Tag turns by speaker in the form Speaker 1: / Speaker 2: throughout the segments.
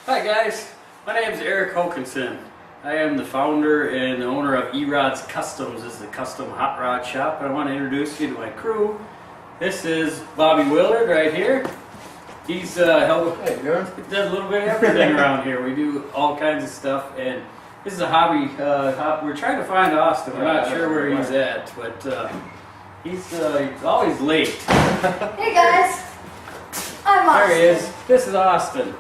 Speaker 1: Hi guys, my name is Eric Hokinson. I am the founder and owner of Erodz Customs. This is a custom hot rod shop, and I want to introduce you to my crew. This is Bobby Willard right here. He's does a little bit of everything around here. We do all kinds of stuff, and this is a hobby. We're trying to find Austin. We're not sure where he's at, but he's always late.
Speaker 2: Hey guys, I'm Austin.
Speaker 1: There he is. This is Austin.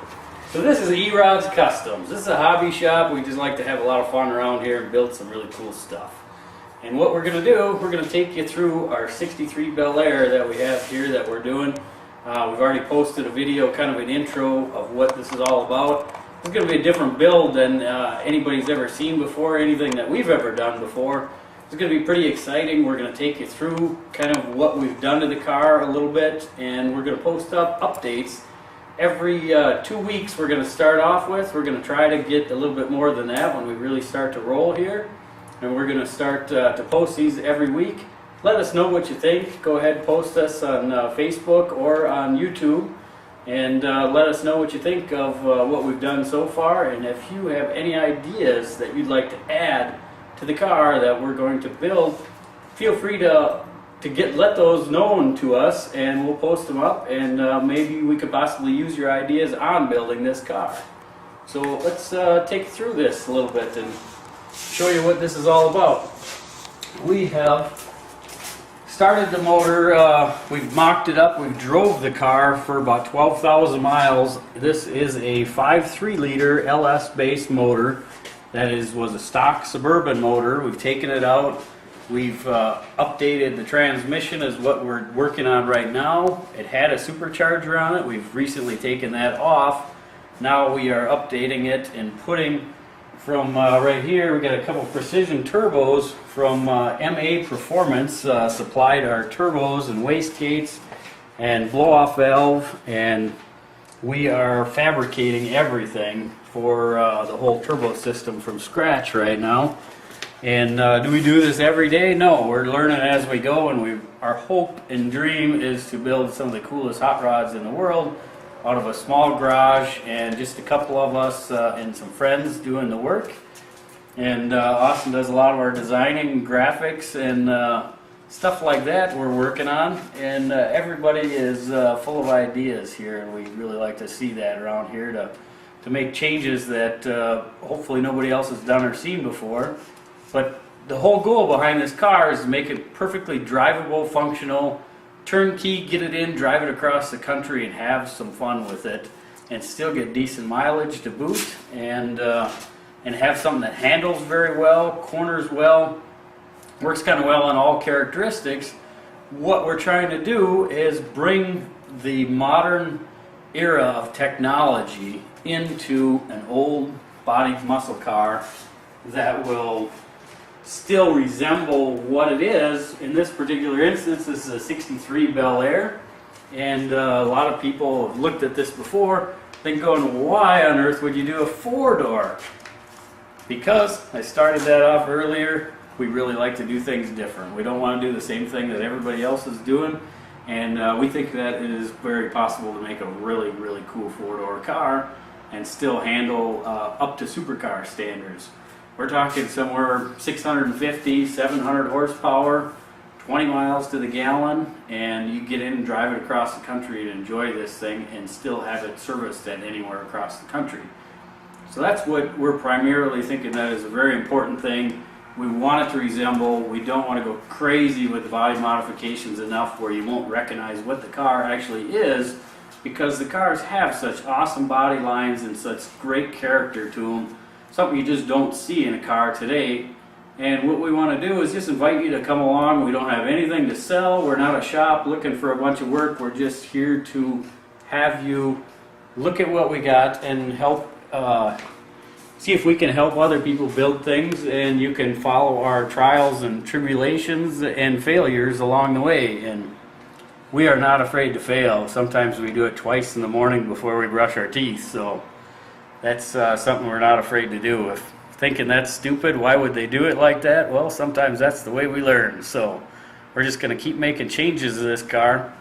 Speaker 1: So this is Erodz Customs. This is a hobby shop. We just like to have a lot of fun around here and build some really cool stuff. And what we're going to do, we're going to take you through our 63 Bel Air that we have here that we're doing. We've already posted a video, kind of an intro of what this is all about. It's going to be a different build than anybody's ever seen before, anything that we've ever done before. It's going to be pretty exciting. We're going to take you through kind of what we've done to the car a little bit, and we're going to post up updates. Every 2 weeks we're going to start off with. We're going to try to get a little bit more than that when we really start to roll here. And we're going to start to post these every week. Let us know what you think. Go ahead and post us on Facebook or on YouTube. And let us know what you think of what we've done so far. And if you have any ideas that you'd like to add to the car that we're going to build, feel free to let those known to us, and we'll post them up, and maybe we could possibly use your ideas on building this car. So let's take you through this a little bit and show you what this is all about. We have started the motor, we've mocked it up, we've drove the car for about 12,000 miles. This is a 5.3 liter LS based motor that was a stock Suburban motor. We've taken it out. We've updated the transmission is what we're working on right now. It had a supercharger on it. We've recently taken that off. Now we are updating it and putting from right here, we got a couple precision turbos from MA Performance, supplied our turbos and wastegates and blow-off valve, and we are fabricating everything for the whole turbo system from scratch right now. And do we do this every day? No, we're learning as we go, and our hope and dream is to build some of the coolest hot rods in the world out of a small garage and just a couple of us and some friends doing the work. And Austin does a lot of our designing, graphics, and stuff like that we're working on. And everybody is full of ideas here, and we really like to see that around here to make changes that hopefully nobody else has done or seen before. But the whole goal behind this car is to make it perfectly drivable, functional, turnkey, get it in, drive it across the country, and have some fun with it, and still get decent mileage to boot, and have something that handles very well, corners well, works kind of well on all characteristics. What we're trying to do is bring the modern era of technology into an old body muscle car that will still resemble what it is. In this particular instance, this is a 63 Bel Air, and a lot of people have looked at this before, then going, why on earth would you do a 4-door? Because, I started that off earlier, we really like to do things different. We don't want to do the same thing that everybody else is doing, and we think that it is very possible to make a really, really cool 4-door car and still handle up to supercar standards. We're talking somewhere 650, 700 horsepower, 20 miles to the gallon, and you get in and drive it across the country and enjoy this thing and still have it serviced at anywhere across the country. So that's what we're primarily thinking that is a very important thing. We want it to resemble. We don't want to go crazy with the body modifications enough where you won't recognize what the car actually is, because the cars have such awesome body lines and such great character to them. Something you just don't see in a car today. And what we want to do is just invite you to come along. We don't have anything to sell. We're not a shop looking for a bunch of work. We're just here to have you look at what we got and help see if we can help other people build things, and you can follow our trials and tribulations and failures along the way. And we are not afraid to fail. Sometimes we do it twice in the morning before we brush our teeth, so that's something we're not afraid to do. If thinking that's stupid, why would they do it like that? Well, sometimes that's the way we learn. So we're just going to keep making changes to this car,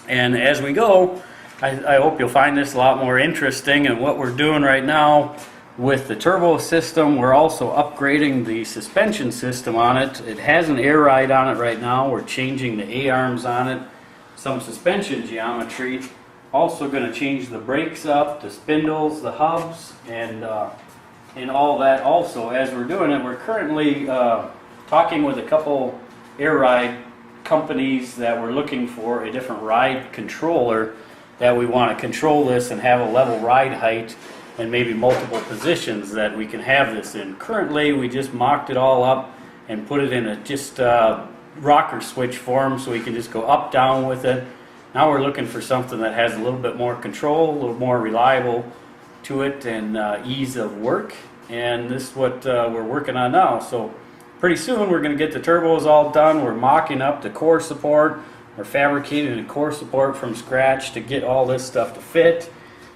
Speaker 1: and as we go, I hope you'll find this a lot more interesting. And what we're doing right now with the turbo system, we're also upgrading the suspension system on it. It has an air ride on it right now. We're changing the A-arms on it, some suspension geometry. Also going to change the brakes up, the spindles, the hubs, and all that also. As we're doing it, we're currently talking with a couple air ride companies that we're looking for a different ride controller that we want to control this and have a level ride height and maybe multiple positions that we can have this in. Currently, we just mocked it all up and put it in a just rocker switch form so we can just go up, down with it. Now we're looking for something that has a little bit more control, a little more reliable to it, and ease of work. And this is what we're working on now. So pretty soon we're going to get the turbos all done. We're mocking up the core support. We're fabricating the core support from scratch to get all this stuff to fit.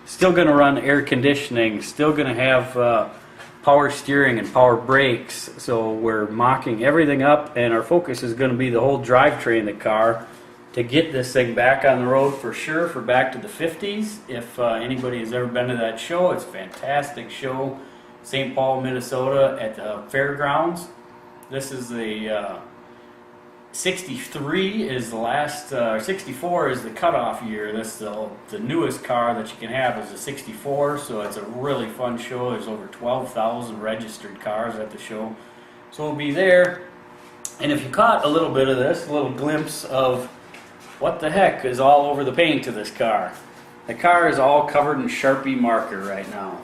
Speaker 1: Still going to run air conditioning, still going to have power steering and power brakes. So we're mocking everything up, and our focus is going to be the whole drivetrain of the car to get this thing back on the road for sure, for back to the 50s. If anybody has ever been to that show, it's a fantastic show. St. Paul, Minnesota at the fairgrounds. This is the 63 is the last, 64 is the cutoff year. That's the newest car that you can have is a 64, so it's a really fun show. There's over 12,000 registered cars at the show. So we'll be there. And if you caught a little bit of this, a little glimpse of what the heck is all over the paint of this car. The car is all covered in Sharpie marker right now.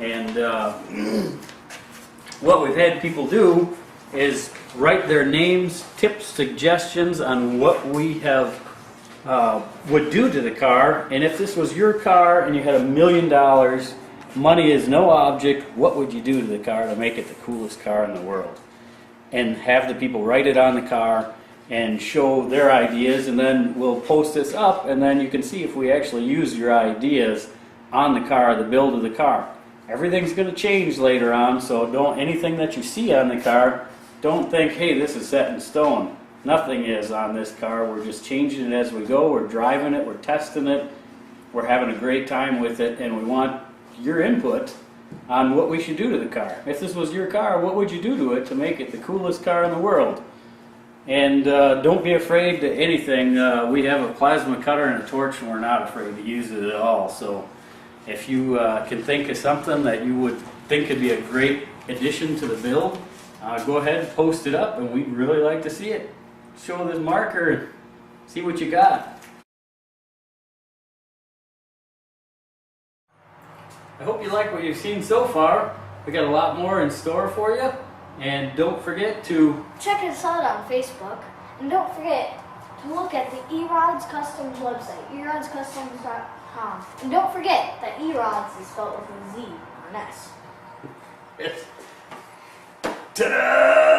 Speaker 1: And what we've had people do is write their names, tips, suggestions on what we have would do to the car. And if this was your car and you had $1 million, money is no object, what would you do to the car to make it the coolest car in the world? And have the people write it on the car and show their ideas, and then we'll post this up, and then you can see if we actually use your ideas on the car, the build of the car. Everything's going to change later on, so don't anything that you see on the car, don't think, hey, this is set in stone. Nothing is on this car. We're just changing it as we go. We're driving it. We're testing it. We're having a great time with it, and we want your input on what we should do to the car. If this was your car, what would you do to it to make it the coolest car in the world? And don't be afraid to anything. We have a plasma cutter and a torch, and we're not afraid to use it at all. So if you can think of something that you would think could be a great addition to the build, go ahead and post it up, and we'd really like to see it. Show this marker and see what you got. I hope you like what you've seen so far. We got a lot more in store for you. And don't forget to
Speaker 2: check us out on Facebook. And don't forget to look at the Erodz Customs website, erodzcustoms.com. And don't forget that Erodz is spelled with a Z or an S.
Speaker 1: Ta-da!